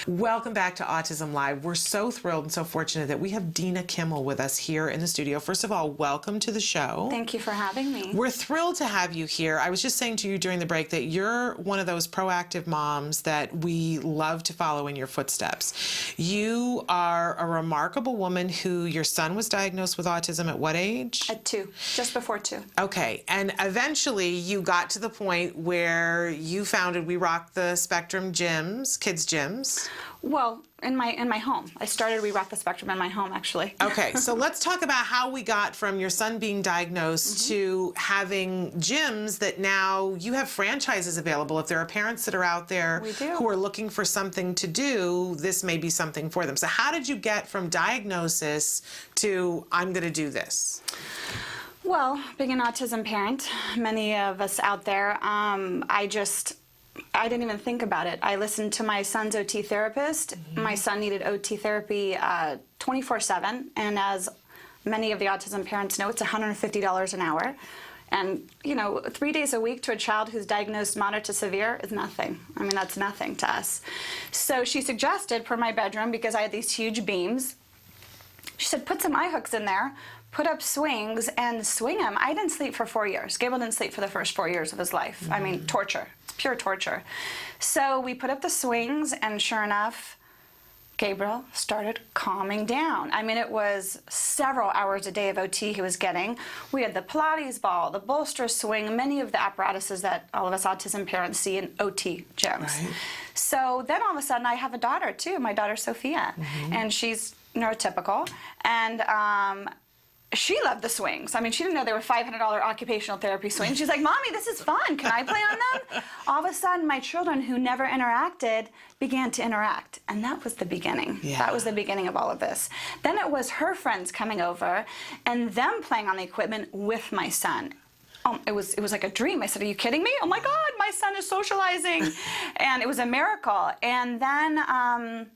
Welcome back to Autism Live. We're so thrilled and so fortunate that we have Dina Kimmel with us here in the studio. First of all, welcome to the show. Thank you for having me. We're thrilled to have you here. I was just saying to you during the break that you're one of those proactive moms that we love to follow in your footsteps. You are a remarkable woman who your son was diagnosed with autism at what age? At 2, just before 2. Okay, and eventually you got to the point where you founded We Rock the Spectrum gyms, kids gyms. Well, in my home. I started We Rock the Spectrum in my home, actually. Okay, so let's talk about how we got from your son being diagnosed to having gyms that now you have franchises available. If there are parents that are out there who are looking for something to do, this may be something for them. So how did you get from diagnosis to I'm going to do this? Well, being an autism parent, many of us out there, I didn't even think about it. I listened to my son's OT therapist. My son needed OT therapy 24/7, and as many of the autism parents know, it's $150 an hour. And, you know, 3 days a week to a child who's diagnosed moderate to severe is nothing. I mean, that's nothing to us. So she suggested, for my bedroom, because I had these huge beams, she said, put some eye hooks in there, put up swings, and swing him. I didn't sleep for 4 years. Gable didn't sleep for the first 4 years of his life. I mean, torture. Pure torture. So we put up the swings, and sure enough, Gabriel started calming down. I mean, it was several hours a day of OT he was getting. We had the Pilates ball, the bolster swing, many of the apparatuses that all of us autism parents see in OT gyms. Right. So then all of a sudden I have a daughter too, my daughter Sophia, and she's neurotypical, and she loved the swings. I mean, she didn't know they were $500 occupational therapy swings. She's like, Mommy, this is fun. Can I play on them? All of a sudden, my children who never interacted began to interact. And that was the beginning. Yeah. That was the beginning of all of this. Then it was her friends coming over and them playing on the equipment with my son. It was like a dream. I said, are you kidding me? Oh my God, my son is socializing. And it was a miracle. And then,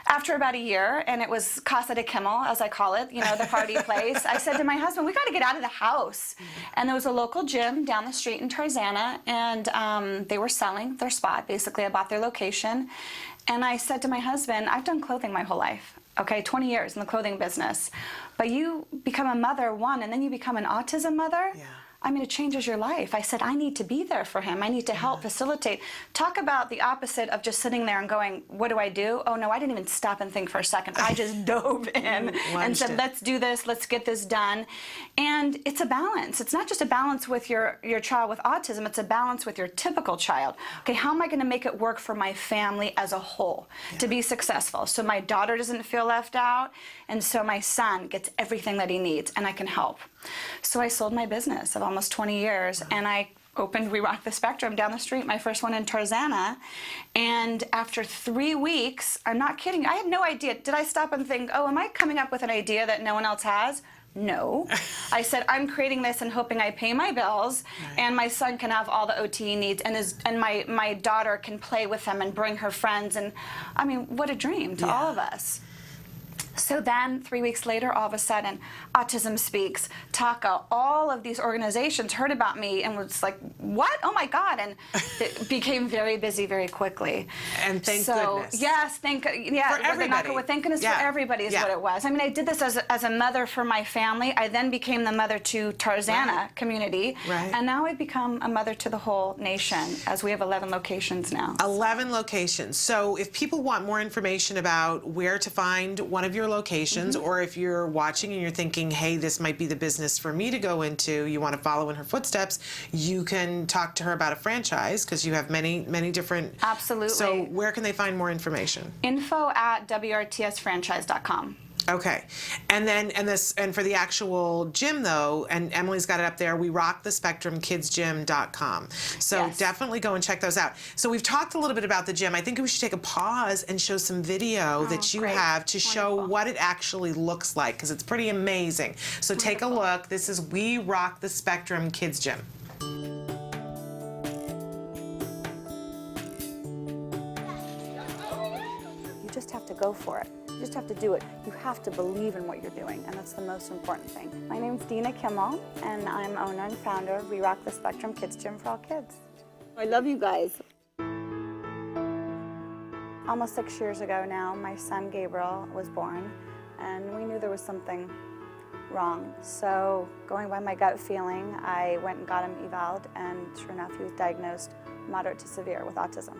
after about a year, and it was Casa de Kimmel, as I call it, you know, the party place, I said to my husband, we got to get out of the house. And there was a local gym down the street in Tarzana, and they were selling their spot. Basically, I bought their location. And I said to my husband, I've done clothing my whole life, okay, 20 years in the clothing business. But you become a mother, one, and then you become an autism mother. Yeah. I mean, it changes your life. I said, I need to be there for him. I need to help facilitate. Talk about the opposite of just sitting there and going, what do I do? Oh, no, I didn't even stop and think for a second. I just dove in and said, let's do this. Let's get this done. And it's a balance. It's not just a balance with your child with autism. It's a balance with your typical child. Okay, how am I going to make it work for my family as a whole to be successful? So my daughter doesn't feel left out, and so my son gets everything that he needs, and I can help. So I sold my business of almost 20 years, and I opened We Rock the Spectrum down the street, my first one in Tarzana. And after 3 weeks, I'm not kidding, I had no idea. Did I stop and think, oh, am I coming up with an idea that no one else has? No. I said, I'm creating this and hoping I pay my bills, and my son can have all the OT he needs, and my daughter can play with him and bring her friends. And I mean, what a dream to all of us. So then, 3 weeks later, all of a sudden, Autism Speaks, TACA, all of these organizations heard about me and was like, what? Oh my God. And it became very busy very quickly. And thank goodness. Yes, for everybody. Thank goodness for everybody is what it was. I mean, I did this as a mother for my family. I then became the mother to Tarzana community. Right. And now I've become a mother to the whole nation, as we have 11 locations now. 11 locations. So if people want more information about where to find one of your locations, or if you're watching and you're thinking, hey, this might be the business for me to go into, you want to follow in her footsteps, you can talk to her about a franchise because you have many different. Absolutely. So where can they find more information? info@WRTSfranchise.com. Okay, and for the actual gym though, and Emily's got it up there, we rock the spectrum kidsgym.com. So definitely go and check those out. So we've talked a little bit about the gym. I think we should take a pause and show some video that you have to show what it actually looks like, because it's pretty amazing. So take a look. This is We Rock the Spectrum Kids Gym. You just have to go for it. You just have to do it. You have to believe in what you're doing, and that's the most important thing. My name's Dina Kimmel, and I'm owner and founder of We Rock the Spectrum Kids Gym for all kids. I love you guys. almost 6 years ago now, my son Gabriel was born, and we knew there was something wrong. So going by my gut feeling, I went and got him eval'd, and sure enough, he was diagnosed moderate to severe with autism.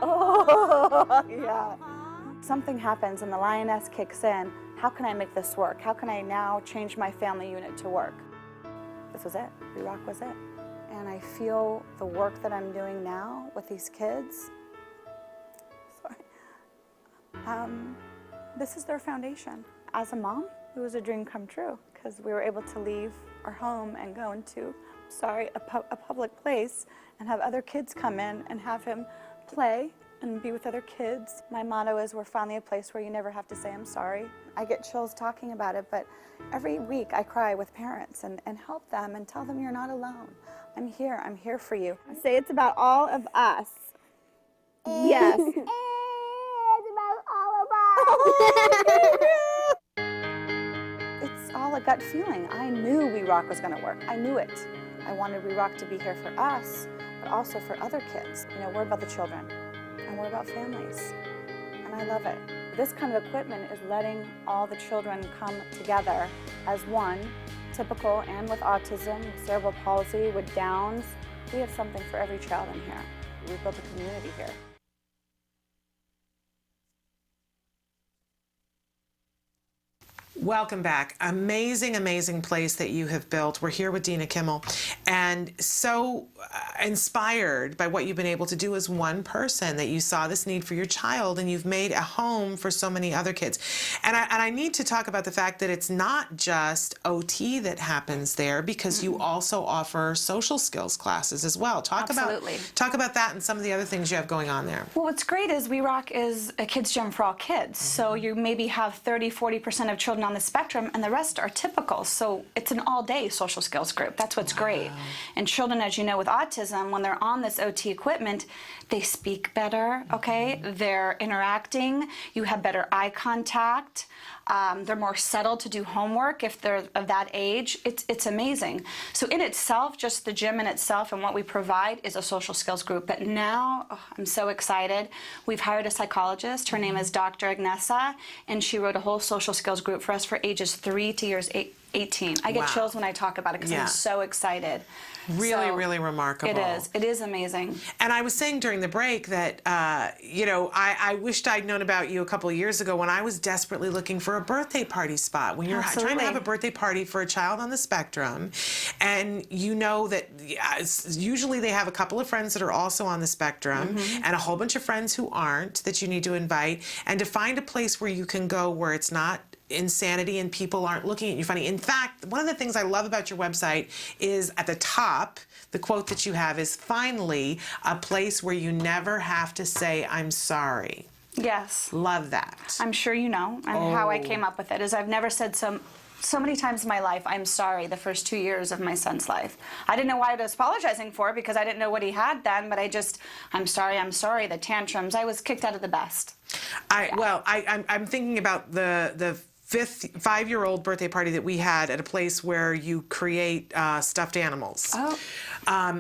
Oh, yeah. Something happens and the lioness kicks in. How can I make this work? How can I now change my family unit to work? This was it. WROC was it. And I feel the work that I'm doing now with these kids, this is their foundation. As a mom, it was a dream come true because we were able to leave our home and go into, a public place and have other kids come in and have him play and be with other kids. My motto is we're finally a place where you never have to say I'm sorry. I get chills talking about it, but every week I cry with parents and help them and tell them you're not alone. I'm here for you. I say it's about all of us. Yes. It's about all of us. It's all a gut feeling. I knew WROC was gonna work. I knew it. I wanted WROC to be here for us, but also for other kids. You know, we're about the children, and we're about families, and I love it. This kind of equipment is letting all the children come together as one, typical and with autism, cerebral palsy, with Downs. We have something for every child in here. We built a community here. Welcome back. Amazing, amazing place that you have built. We're here with Dina Kimmel, and so inspired by what you've been able to do as one person, that you saw this need for your child and you've made a home for so many other kids. And I need to talk about the fact that it's not just OT that happens there, because you also offer social skills classes as well. Talk about that and some of the other things you have going on there. Well, what's great is WROC is a kids gym for all kids. So you maybe have 30–40% of children on the spectrum and the rest are typical. So it's an all-day social skills group. That's what's great. And children, as you know, with autism, when they're on this OT equipment, they speak better, okay? They're interacting. You have better eye contact. They're more settled to do homework if they're of that age. It's amazing. So in itself, just the gym in itself and what we provide is a social skills group. But now, I'm so excited. We've hired a psychologist. Her name is Dr. Agnesa, and she wrote a whole social skills group for us for ages 3 to years 18. I get chills when I talk about it because I'm so excited. Really remarkable. It is. It is amazing. And I was saying during the break that, you know, I wished I'd known about you a couple of years ago when I was desperately looking for a birthday party spot. When you're trying to have a birthday party for a child on the spectrum, and you know that usually they have a couple of friends that are also on the spectrum and a whole bunch of friends who aren't that you need to invite, and to find a place where you can go where it's not insanity and people aren't looking at you funny. In fact, one of the things I love about your website is at the top, the quote that you have is, finally, a place where you never have to say, I'm sorry. Yes. Love that. I'm sure you know, and how I came up with it is I've never said so many times in my life, I'm sorry, the first 2 years of my son's life. I didn't know why I was apologizing for, because I didn't know what he had then, but I'm sorry, the tantrums. I was kicked out of the best. Well, I'm thinking about the 5-year-old birthday party that we had at a place where you create stuffed animals. Oh.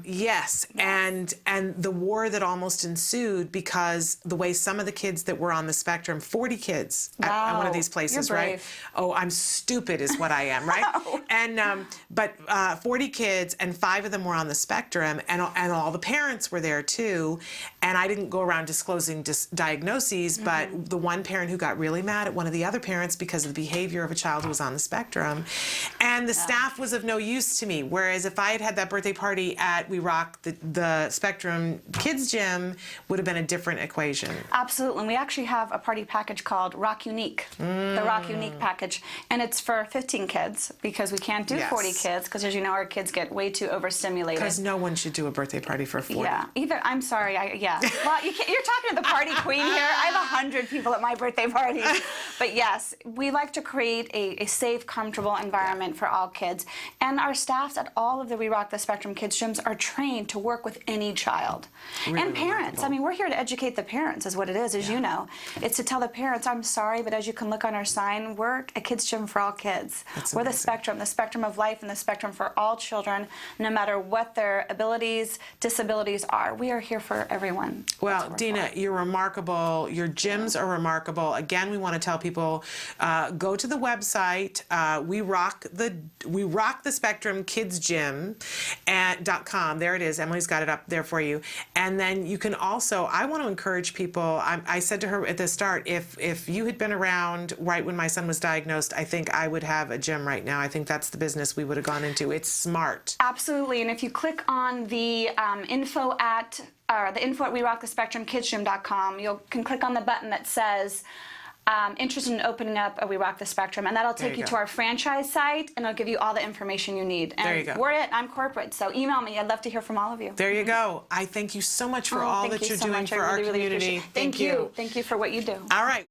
Yes, and the war that almost ensued because the way some of the kids that were on the spectrum, 40 kids at one of these places, You're brave. right? Oh, I'm stupid is what I am, right? And but 40 kids, and 5 of them were on the spectrum, and all the parents were there too. And I didn't go around disclosing diagnoses, but the one parent who got really mad at one of the other parents because of the behavior of a child who was on the spectrum, and the staff was of no use to me. Whereas if I had had that birthday party at WROC, the Spectrum Kids Gym would have been a different equation. Absolutely. And we actually have a party package called ROC Unique, the ROC Unique package. And it's for 15 kids because we can't do 40 kids because, as you know, our kids get way too overstimulated. Because no one should do a birthday party for 40. Yeah. I'm sorry. Well, you're talking to the party queen here. I have 100 people at my birthday party. But yes, we like to create a safe, comfortable environment for all kids. And our staffs at all of the We Rock the Spectrum Kids gyms are trained to work with any child. Really and parents. remarkable. I mean, we're here to educate the parents is what it is, as you know. It's to tell the parents, I'm sorry, but as you can look on our sign, we're a kids gym for all kids. We're the spectrum of life and the spectrum for all children, no matter what their abilities, disabilities are. We are here for everyone. Well, Dina, you're remarkable. Your gyms are remarkable. Again, we want to tell people, go to the website, We Rock the Spectrum Kids Gym .com. There it is. Emily's got it up there for you. And then you can also, I want to encourage people, I said to her at the start, if you had been around right when my son was diagnosed, I think I would have a gym right now. I think that's the business we would have gone into. It's smart. Absolutely. And if you click on the info at WeRockTheSpectrumKidsGym.com, you can click on the button that says interested in opening up a We Rock the Spectrum, and that'll take you to our franchise site, and it'll give you all the information you need. And there you go. We're it. I'm corporate, so email me. I'd love to hear from all of you. There you go. I thank you so much for all that you're doing for our community. Thank you. Thank you for what you do. All right.